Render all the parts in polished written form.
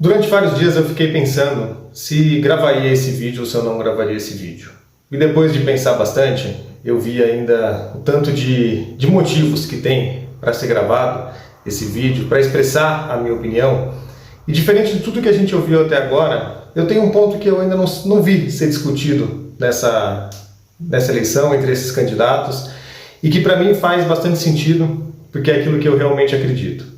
Durante vários dias eu fiquei pensando se gravaria esse vídeo ou se eu não gravaria esse vídeo. E depois de pensar bastante, eu vi ainda o tanto de motivos que tem para ser gravado esse vídeo, para expressar a minha opinião. E diferente de tudo que a gente ouviu até agora, eu tenho um ponto que eu ainda não vi ser discutido nessa eleição entre esses candidatos e que para mim faz bastante sentido, porque é aquilo que eu realmente acredito.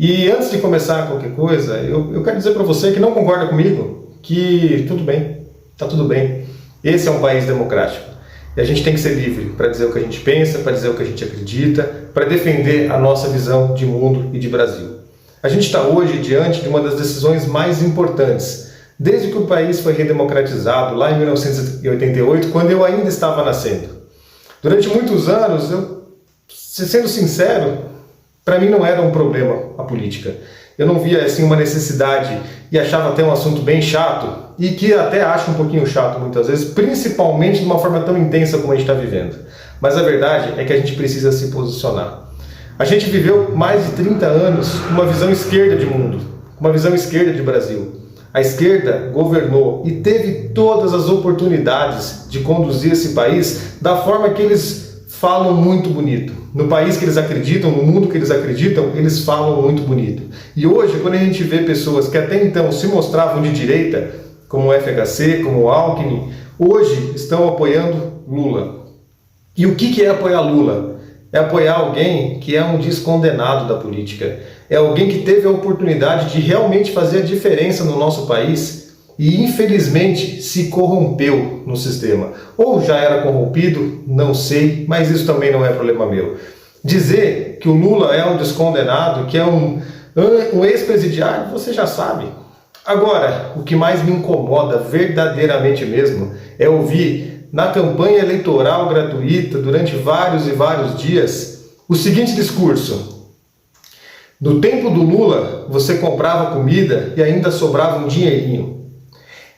E antes de começar qualquer coisa, eu quero dizer para você que não concorda comigo que tudo bem, tá tudo bem. Esse é um país democrático e a gente tem que ser livre para dizer o que a gente pensa, para dizer o que a gente acredita, para defender a nossa visão de mundo e de Brasil. A gente está hoje diante de uma das decisões mais importantes, desde que o país foi redemocratizado lá em 1988, quando eu ainda estava nascendo. Durante muitos anos, sendo sincero, para mim não era um problema a política. Eu não via assim uma necessidade e achava até um assunto bem chato, e que até acho um pouquinho chato muitas vezes, principalmente de uma forma tão intensa como a gente está vivendo. Mas a verdade é que a gente precisa se posicionar. A gente viveu mais de 30 anos com uma visão esquerda de mundo, uma visão esquerda de Brasil. A esquerda governou e teve todas as oportunidades de conduzir esse país da forma que eles falam muito bonito. No país que eles acreditam, no mundo que eles acreditam, eles falam muito bonito. E hoje, quando a gente vê pessoas que até então se mostravam de direita, como o FHC, como o Alckmin, hoje estão apoiando Lula. E o que é apoiar Lula? É apoiar alguém que é um descondenado da política. É alguém que teve a oportunidade de realmente fazer a diferença no nosso país e infelizmente se corrompeu no sistema. Ou já era corrompido, não sei, mas isso também não é problema meu. Dizer que o Lula é um descondenado, que é um ex-presidiário, você já sabe. Agora, o que mais me incomoda verdadeiramente mesmo é ouvir na campanha eleitoral gratuita, durante vários e vários dias, o seguinte discurso: no tempo do Lula, você comprava comida e ainda sobrava um dinheirinho.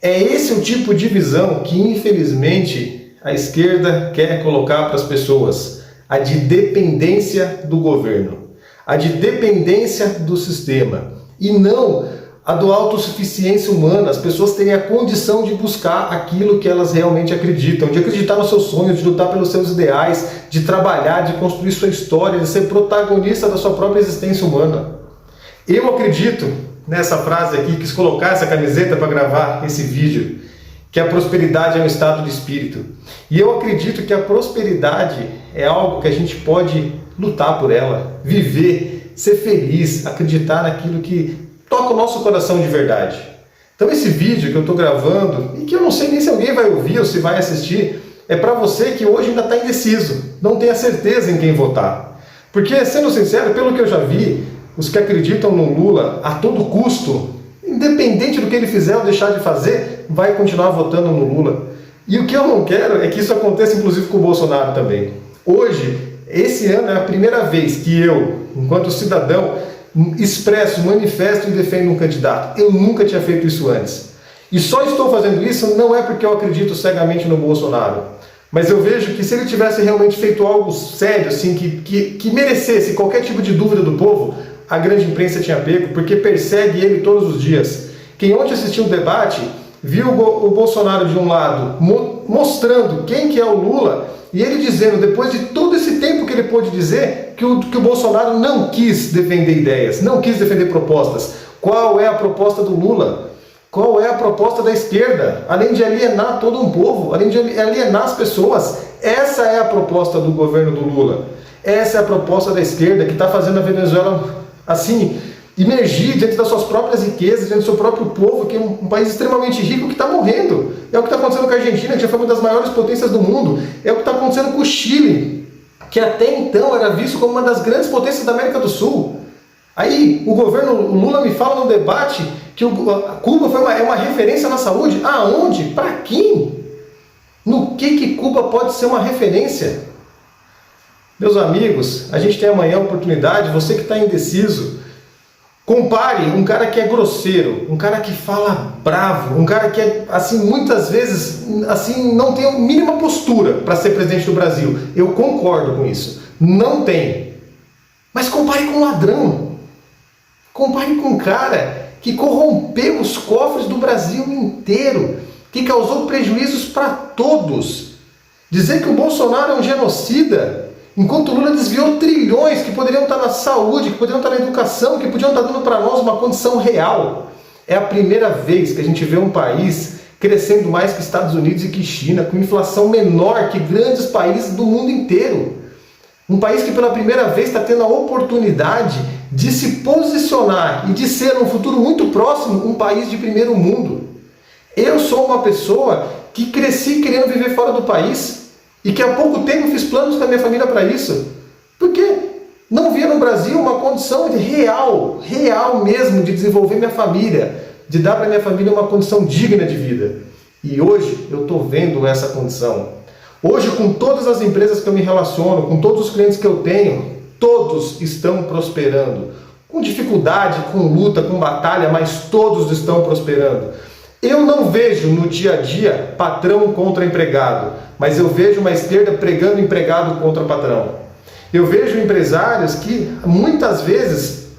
É esse o tipo de visão que, infelizmente, a esquerda quer colocar para as pessoas. A de dependência do governo, a de dependência do sistema, e não a do autossuficiência humana. As pessoas terem a condição de buscar aquilo que elas realmente acreditam, de acreditar nos seus sonhos, de lutar pelos seus ideais, de trabalhar, de construir sua história, de ser protagonista da sua própria existência humana. Eu acredito nessa frase aqui, quis colocar essa camiseta para gravar esse vídeo, que a prosperidade é um estado de espírito. E eu acredito que a prosperidade é algo que a gente pode lutar por ela, viver, ser feliz, acreditar naquilo que toca o nosso coração de verdade. Então esse vídeo que eu estou gravando, e que eu não sei nem se alguém vai ouvir ou se vai assistir, é para você que hoje ainda está indeciso, não tem a certeza em quem votar. Porque, sendo sincero, pelo que eu já vi, os que acreditam no Lula a todo custo, independente do que ele fizer ou deixar de fazer, vai continuar votando no Lula. E o que eu não quero é que isso aconteça inclusive com o Bolsonaro também. Hoje, esse ano é a primeira vez que eu, enquanto cidadão, expresso, manifesto e defendo um candidato. Eu nunca tinha feito isso antes. E só estou fazendo isso não é porque eu acredito cegamente no Bolsonaro, mas eu vejo que se ele tivesse realmente feito algo sério, assim, que merecesse qualquer tipo de dúvida do povo, a grande imprensa tinha pego, porque persegue ele todos os dias. Quem ontem assistiu o debate, viu o Bolsonaro de um lado mostrando quem que é o Lula, e ele dizendo, depois de todo esse tempo que ele pôde dizer, que o Bolsonaro não quis defender ideias, não quis defender propostas. Qual é a proposta do Lula? Qual é a proposta da esquerda? Além de alienar todo um povo, além de alienar as pessoas, essa é a proposta do governo do Lula. Essa é a proposta da esquerda que está fazendo a Venezuela, assim, emergir diante das suas próprias riquezas, diante do seu próprio povo, que é um país extremamente rico que está morrendo. É o que está acontecendo com a Argentina, que já foi uma das maiores potências do mundo. É o que está acontecendo com o Chile, que até então era visto como uma das grandes potências da América do Sul. Aí o governo Lula me fala no debate que Cuba é uma referência na saúde. Aonde? Para quem? No que Cuba pode ser uma referência? Meus amigos, a gente tem amanhã a oportunidade, você que está indeciso, compare um cara que é grosseiro, um cara que fala bravo, um cara que é, assim, muitas vezes, assim, não tem a mínima postura para ser presidente do Brasil. Eu concordo com isso. Não tem. Mas compare com um ladrão. Compare com um cara que corrompeu os cofres do Brasil inteiro, que causou prejuízos para todos. Dizer que o Bolsonaro é um genocida, enquanto o Lula desviou trilhões que poderiam estar na saúde, que poderiam estar na educação, que podiam estar dando para nós uma condição real. É a primeira vez que a gente vê um país crescendo mais que Estados Unidos e que China, com inflação menor que grandes países do mundo inteiro. Um país que pela primeira vez está tendo a oportunidade de se posicionar e de ser, num futuro muito próximo, um país de primeiro mundo. Eu sou uma pessoa que cresci querendo viver fora do país e que há pouco tempo fiz planos com a minha família para isso. Porque não via no Brasil uma condição real mesmo de desenvolver minha família, de dar para minha família uma condição digna de vida. E hoje eu estou vendo essa condição. Hoje, com todas as empresas que eu me relaciono, com todos os clientes que eu tenho, todos estão prosperando. Com dificuldade, com luta, com batalha, mas todos estão prosperando. Eu não vejo no dia a dia patrão contra empregado, mas eu vejo uma esquerda pregando empregado contra patrão. Eu vejo empresários que muitas vezes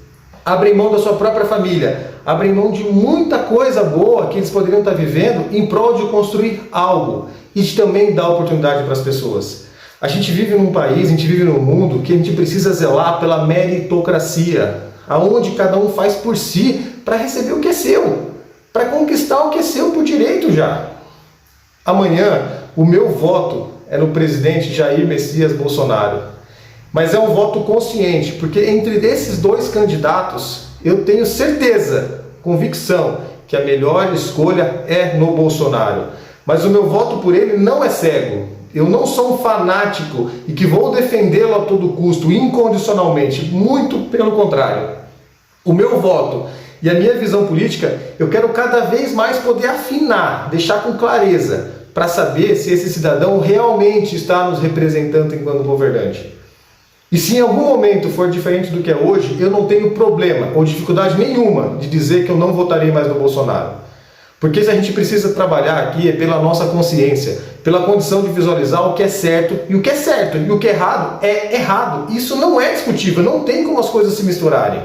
abrem mão da sua própria família, abrem mão de muita coisa boa que eles poderiam estar vivendo em prol de construir algo e de também dar oportunidade para as pessoas. A gente vive num país, a gente vive num mundo que a gente precisa zelar pela meritocracia, aonde cada um faz por si para receber o que é seu, para conquistar o que é seu por direito já. Amanhã, o meu voto é no presidente Jair Messias Bolsonaro. Mas é um voto consciente, porque entre esses dois candidatos, eu tenho certeza, convicção, que a melhor escolha é no Bolsonaro. Mas o meu voto por ele não é cego. Eu não sou um fanático e que vou defendê-lo a todo custo, incondicionalmente. Muito pelo contrário. O meu voto e a minha visão política, eu quero cada vez mais poder afinar, deixar com clareza, para saber se esse cidadão realmente está nos representando enquanto governante. E se em algum momento for diferente do que é hoje, eu não tenho problema ou dificuldade nenhuma de dizer que eu não votarei mais no Bolsonaro. Porque se a gente precisa trabalhar aqui é pela nossa consciência, pela condição de visualizar o que é certo e o que é certo e o que é errado é errado. Isso não é discutível, não tem como as coisas se misturarem.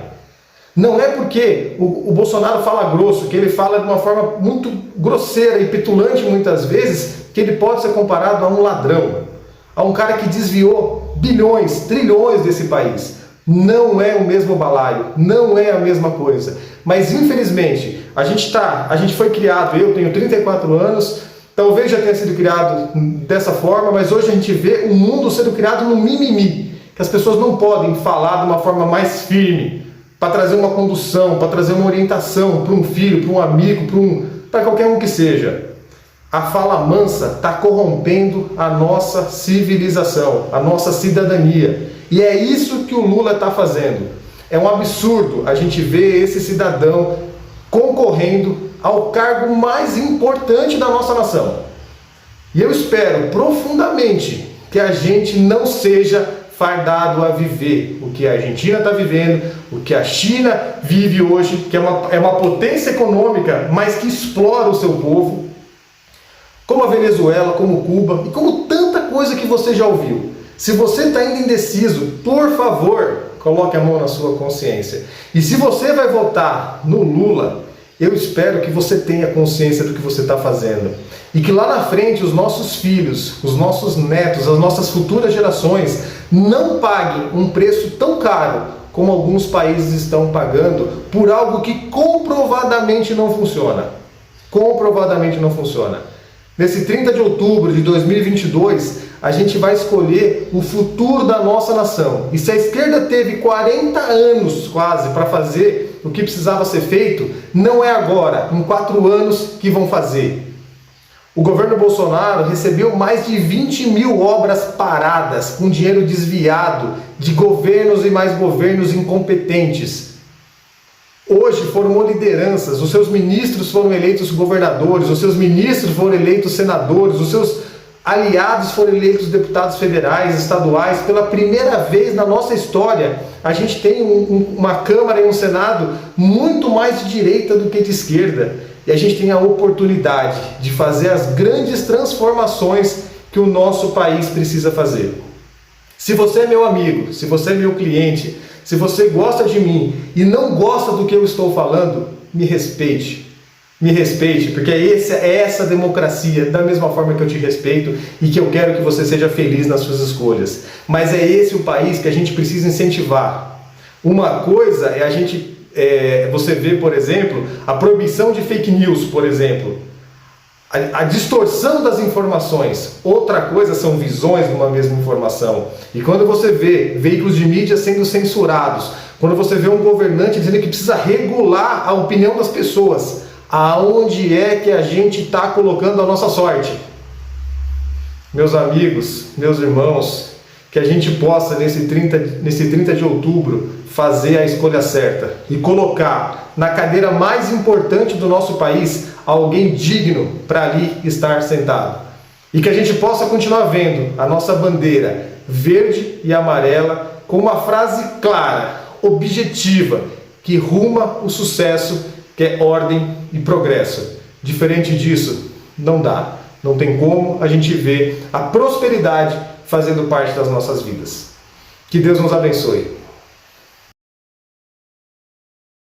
Não é porque o Bolsonaro fala grosso, que ele fala de uma forma muito grosseira e petulante muitas vezes, que ele pode ser comparado a um ladrão, a um cara que desviou bilhões, trilhões desse país. Não é o mesmo balaio, não é a mesma coisa. Mas infelizmente, a gente foi criado, eu tenho 34 anos, talvez já tenha sido criado dessa forma, mas hoje a gente vê o mundo sendo criado no mimimi, que as pessoas não podem falar de uma forma mais firme, para trazer uma condução, para trazer uma orientação para um filho, para um amigo, para qualquer um que seja. A fala mansa está corrompendo a nossa civilização, a nossa cidadania. E é isso que o Lula está fazendo. É um absurdo a gente ver esse cidadão concorrendo ao cargo mais importante da nossa nação. E eu espero profundamente que a gente não seja fardado a viver o que a Argentina está vivendo, o que a China vive hoje, que é uma potência econômica, mas que explora o seu povo, como a Venezuela, como Cuba e como tanta coisa que você já ouviu. Se você está ainda indeciso, por favor, coloque a mão na sua consciência. E se você vai votar no Lula, eu espero que você tenha consciência do que você está fazendo. E que lá na frente os nossos filhos, os nossos netos, as nossas futuras gerações não paguem um preço tão caro como alguns países estão pagando por algo que comprovadamente não funciona. Comprovadamente não funciona. Nesse 30 de outubro de 2022, a gente vai escolher o futuro da nossa nação. E se a esquerda teve 40 anos quase para fazer o que precisava ser feito, não é agora, em 4 anos, que vão fazer. O governo Bolsonaro recebeu mais de 20 mil obras paradas, com dinheiro desviado de governos e mais governos incompetentes. Hoje formou lideranças, os seus ministros foram eleitos governadores, os seus ministros foram eleitos senadores, os seus aliados foram eleitos deputados federais, estaduais. Pela primeira vez na nossa história, a gente tem uma Câmara e um Senado muito mais de direita do que de esquerda. E a gente tem a oportunidade de fazer as grandes transformações que o nosso país precisa fazer. Se você é meu amigo, se você é meu cliente, se você gosta de mim e não gosta do que eu estou falando, me respeite. Me respeite, porque é essa democracia, da mesma forma que eu te respeito e que eu quero que você seja feliz nas suas escolhas. Mas é esse o país que a gente precisa incentivar. Uma coisa é a gente, você vê, por exemplo, a proibição de fake news, por exemplo. A distorção das informações. Outra coisa são visões de uma mesma informação. E quando você vê veículos de mídia sendo censurados, quando você vê um governante dizendo que precisa regular a opinião das pessoas, aonde é que a gente está colocando a nossa sorte? Meus amigos, meus irmãos, que a gente possa nesse 30 de outubro fazer a escolha certa e colocar na cadeira mais importante do nosso país alguém digno para ali estar sentado. E que a gente possa continuar vendo a nossa bandeira verde e amarela com uma frase clara, objetiva, que ruma o sucesso, que é ordem e progresso. Diferente disso, não dá. Não tem como a gente ver a prosperidade fazendo parte das nossas vidas. Que Deus nos abençoe.